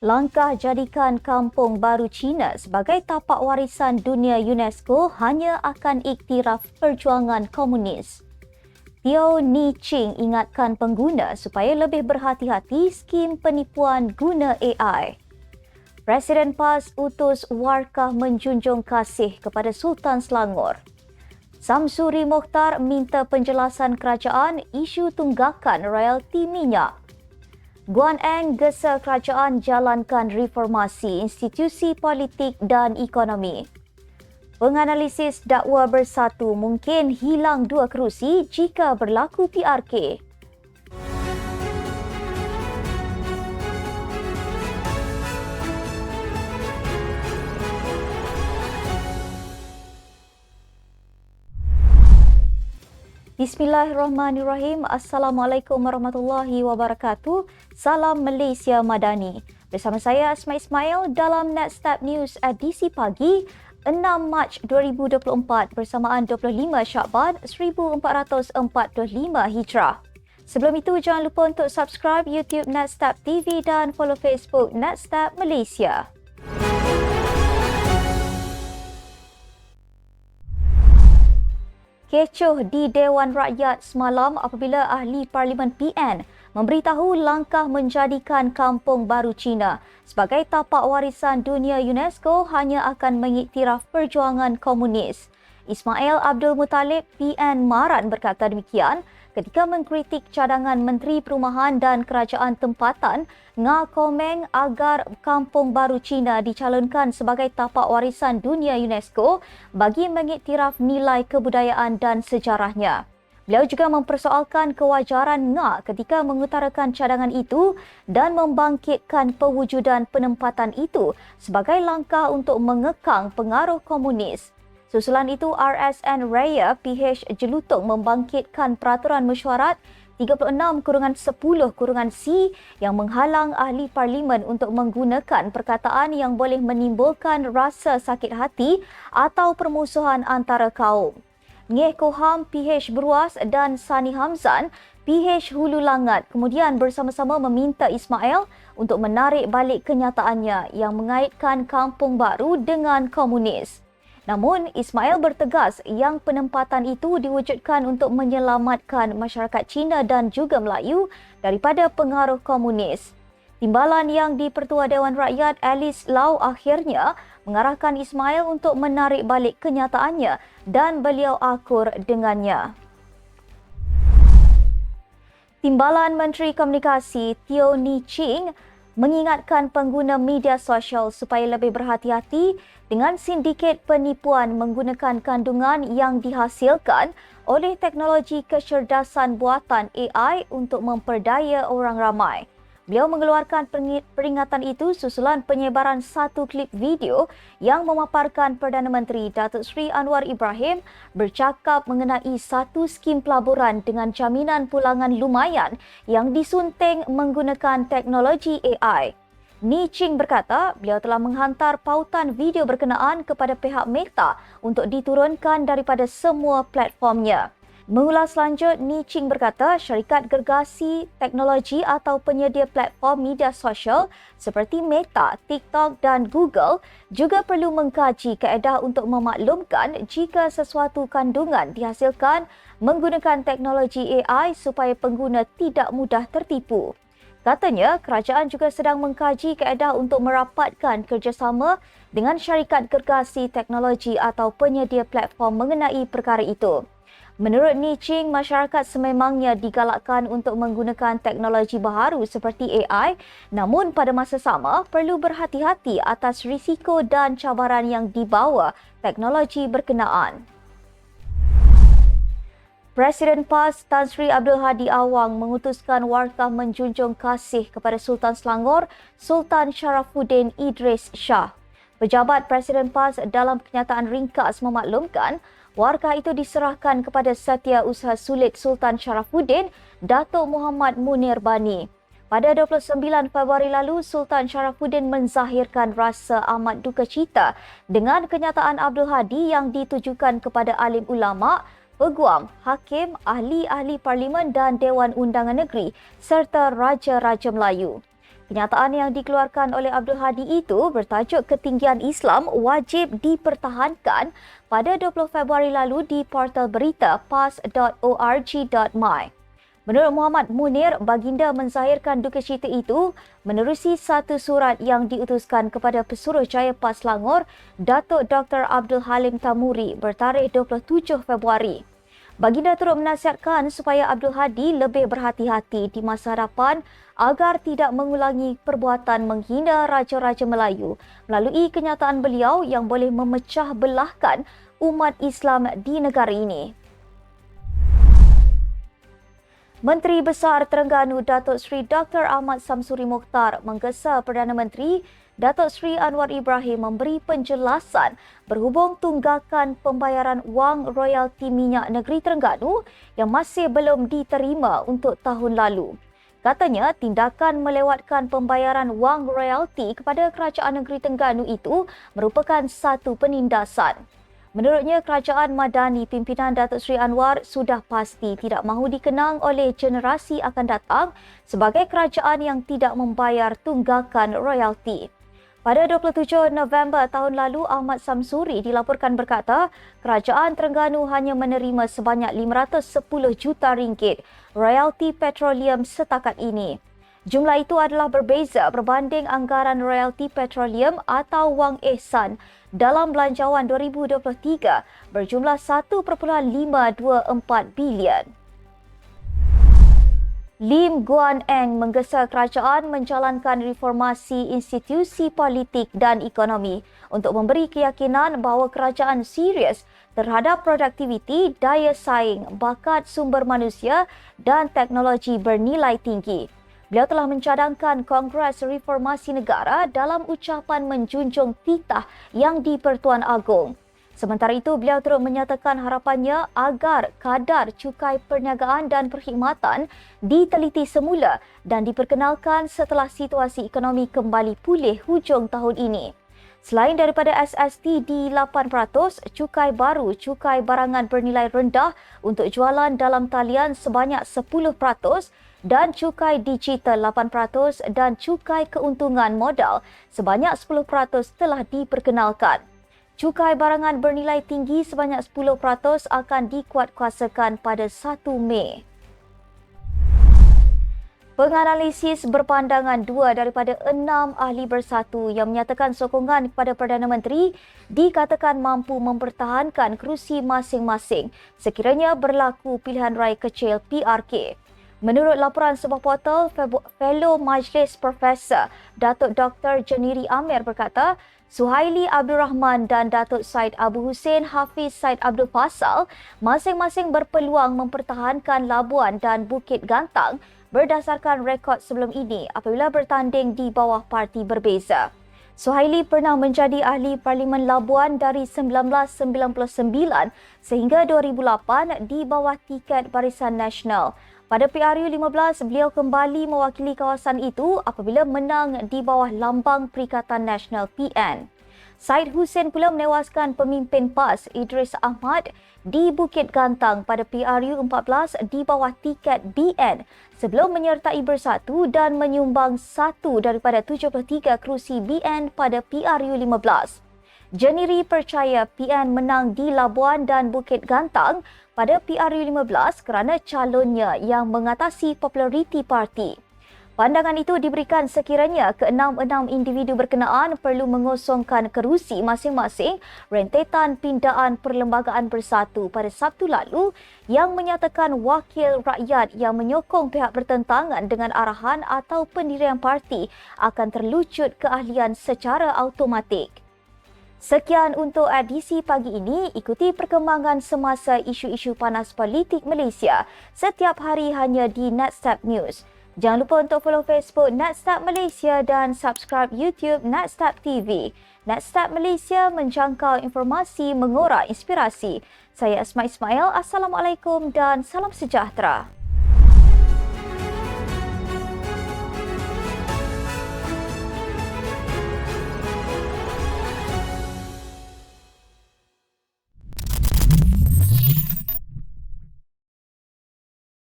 Langkah jadikan Kampung Baru Cina sebagai tapak warisan dunia UNESCO hanya akan iktiraf perjuangan komunis. Teo Ni Ching ingatkan pengguna supaya lebih berhati-hati skim penipuan guna AI. Presiden PAS utus warkah menjunjung kasih kepada Sultan Selangor. Samsuri Mokhtar minta penjelasan kerajaan isu tunggakan royalti minyak. Guan Eng gesa kerajaan jalankan reformasi institusi politik dan ekonomi. Penganalisis dakwa bersatu mungkin hilang 2 kerusi jika berlaku PRK. Bismillahirrahmanirrahim. Assalamualaikum warahmatullahi wabarakatuh. Salam Malaysia Madani. Bersama saya Asma Ismail dalam Netstab News edisi pagi 6 Mac 2024 bersamaan 25 Syakban 1445 Hijrah. Sebelum itu jangan lupa untuk subscribe YouTube Netstab TV dan follow Facebook Netstab Malaysia. Kecoh di Dewan Rakyat semalam apabila ahli Parlimen PN memberitahu langkah menjadikan Kampung Baru Cina sebagai tapak warisan dunia UNESCO hanya akan mengiktiraf perjuangan komunis. Ismail Abdul Muttalib PN Maran berkata demikian ketika mengkritik cadangan Menteri Perumahan dan Kerajaan Tempatan Nga Komeng agar Kampung Baru Cina dicalonkan sebagai tapak warisan dunia UNESCO bagi mengiktiraf nilai kebudayaan dan sejarahnya. Beliau juga mempersoalkan kewajaran Nga ketika mengutarakan cadangan itu dan membangkitkan pewujudan penempatan itu sebagai langkah untuk mengekang pengaruh komunis. Susulan itu, RSN Raya PH Jelutong membangkitkan peraturan mesyuarat 36/10/C yang menghalang ahli parlimen untuk menggunakan perkataan yang boleh menimbulkan rasa sakit hati atau permusuhan antara kaum. Ngeh Koham PH Beruas dan Sani Hamzan PH Hulu Langat kemudian bersama-sama meminta Ismail untuk menarik balik kenyataannya yang mengaitkan Kampung Baru dengan komunis. Namun, Ismail bertegas yang penempatan itu diwujudkan untuk menyelamatkan masyarakat Cina dan juga Melayu daripada pengaruh komunis. Timbalan yang di-Pertua Dewan Rakyat Alice Lau akhirnya mengarahkan Ismail untuk menarik balik kenyataannya dan beliau akur dengannya. Timbalan Menteri Komunikasi Teo Ni Ching mengingatkan pengguna media sosial supaya lebih berhati-hati dengan sindiket penipuan menggunakan kandungan yang dihasilkan oleh teknologi kecerdasan buatan AI untuk memperdaya orang ramai. Beliau mengeluarkan peringatan itu susulan penyebaran satu klip video yang memaparkan Perdana Menteri Datuk Seri Anwar Ibrahim bercakap mengenai satu skim pelaburan dengan jaminan pulangan lumayan yang disunting menggunakan teknologi AI. Ni Ching berkata beliau telah menghantar pautan video berkenaan kepada pihak Meta untuk diturunkan daripada semua platformnya. Mengulas lanjut, Ni Ching berkata syarikat gergasi teknologi atau penyedia platform media sosial seperti Meta, TikTok dan Google juga perlu mengkaji kaedah untuk memaklumkan jika sesuatu kandungan dihasilkan menggunakan teknologi AI supaya pengguna tidak mudah tertipu. Katanya, kerajaan juga sedang mengkaji kaedah untuk merapatkan kerjasama dengan syarikat gergasi teknologi atau penyedia platform mengenai perkara itu. Menurut Ni Ching, masyarakat sememangnya digalakkan untuk menggunakan teknologi baharu seperti AI, namun pada masa sama perlu berhati-hati atas risiko dan cabaran yang dibawa teknologi berkenaan. Presiden PAS Tan Sri Abdul Hadi Awang mengutuskan warkah menjunjung kasih kepada Sultan Selangor, Sultan Sharafuddin Idris Shah. Pejabat Presiden PAS dalam kenyataan ringkas memaklumkan, warkah itu diserahkan kepada Setiausaha Sulit Sultan Sharafuddin, Datuk Muhammad Munir Bani. Pada 29 Februari lalu, Sultan Sharafuddin menzahirkan rasa amat duka cita dengan kenyataan Abdul Hadi yang ditujukan kepada alim ulama, peguam, hakim, ahli-ahli parlimen dan Dewan Undangan Negeri serta Raja-Raja Melayu. Kenyataan yang dikeluarkan oleh Abdul Hadi itu bertajuk Ketinggian Islam Wajib Dipertahankan pada 20 Februari lalu di portal berita pas.org.my. Menurut Muhammad Munir, baginda menzahirkan duka cita itu menerusi satu surat yang diutuskan kepada Pesuruhjaya PAS Selangor, Datuk Dr. Abdul Halim Tamuri bertarikh 27 Februari. Baginda turut menasihatkan supaya Abdul Hadi lebih berhati-hati di masa hadapan agar tidak mengulangi perbuatan menghina Raja-Raja Melayu melalui kenyataan beliau yang boleh memecah belahkan umat Islam di negara ini. Menteri Besar Terengganu Datuk Seri Dr. Ahmad Samsuri Mokhtar menggesa Perdana Menteri Datuk Seri Anwar Ibrahim memberi penjelasan berhubung tunggakan pembayaran wang royalti minyak negeri Terengganu yang masih belum diterima untuk tahun lalu. Katanya, tindakan melewatkan pembayaran wang royalti kepada Kerajaan Negeri Terengganu itu merupakan satu penindasan. Menurutnya, Kerajaan Madani pimpinan Datuk Seri Anwar sudah pasti tidak mahu dikenang oleh generasi akan datang sebagai kerajaan yang tidak membayar tunggakan royalti. Pada 27 November tahun lalu, Ahmad Samsuri dilaporkan berkata Kerajaan Terengganu hanya menerima sebanyak RM510 juta royalti petroleum setakat ini. Jumlah itu adalah berbeza berbanding anggaran royalti petroleum atau wang ihsan dalam belanjawan 2023 berjumlah 1.524 bilion. Lim Guan Eng menggesa kerajaan menjalankan reformasi institusi politik dan ekonomi untuk memberi keyakinan bahawa kerajaan serius terhadap produktiviti, daya saing, bakat sumber manusia dan teknologi bernilai tinggi. Beliau telah mencadangkan Kongres Reformasi Negara dalam ucapan menjunjung titah yang di-Pertuan Agong. Sementara itu, beliau turut menyatakan harapannya agar kadar cukai perniagaan dan perkhidmatan diteliti semula dan diperkenalkan setelah situasi ekonomi kembali pulih hujung tahun ini. Selain daripada SST di 8%, cukai baru, cukai barangan bernilai rendah untuk jualan dalam talian sebanyak 10%, dan cukai digital 8% dan cukai keuntungan modal sebanyak 10% telah diperkenalkan. Cukai barangan bernilai tinggi sebanyak 10% akan dikuatkuasakan pada 1 Mei. Penganalisis berpandangan 2 daripada 6 ahli bersatu yang menyatakan sokongan kepada Perdana Menteri dikatakan mampu mempertahankan kerusi masing-masing sekiranya berlaku pilihan raya kecil PRK. Menurut laporan sebuah portal, Fellow Majlis Profesor Datuk Dr. Janiri Amir berkata, Suhaili Abdul Rahman dan Datuk Syed Abu Hussein Hafiz Syed Abdul Fasal masing-masing berpeluang mempertahankan Labuan dan Bukit Gantang berdasarkan rekod sebelum ini apabila bertanding di bawah parti berbeza. Suhaili pernah menjadi ahli Parlimen Labuan dari 1999 sehingga 2008 di bawah tiket Barisan Nasional. Pada PRU 15, beliau kembali mewakili kawasan itu apabila menang di bawah lambang Perikatan Nasional PN. Syed Hussein pula menewaskan pemimpin PAS Idris Ahmad di Bukit Gantang pada PRU 14 di bawah tiket BN sebelum menyertai Bersatu dan menyumbang 1 daripada 73 kerusi BN pada PRU 15. Janiri percaya PN menang di Labuan dan Bukit Gantang pada PRU 15 kerana calonnya yang mengatasi populariti parti. Pandangan itu diberikan sekiranya ke-6 individu berkenaan perlu mengosongkan kerusi masing-masing rentetan pindaan Perlembagaan Bersatu pada Sabtu lalu yang menyatakan wakil rakyat yang menyokong pihak bertentangan dengan arahan atau pendirian parti akan terlucut keahlian secara automatik. Sekian untuk edisi pagi ini. Ikuti perkembangan semasa isu-isu panas politik Malaysia setiap hari hanya di Netstab News. Jangan lupa untuk follow Facebook Netstab Malaysia dan subscribe YouTube Netstab TV. Netstab Malaysia menjangkau informasi mengorak inspirasi. Saya Asma Ismail. Assalamualaikum dan salam sejahtera.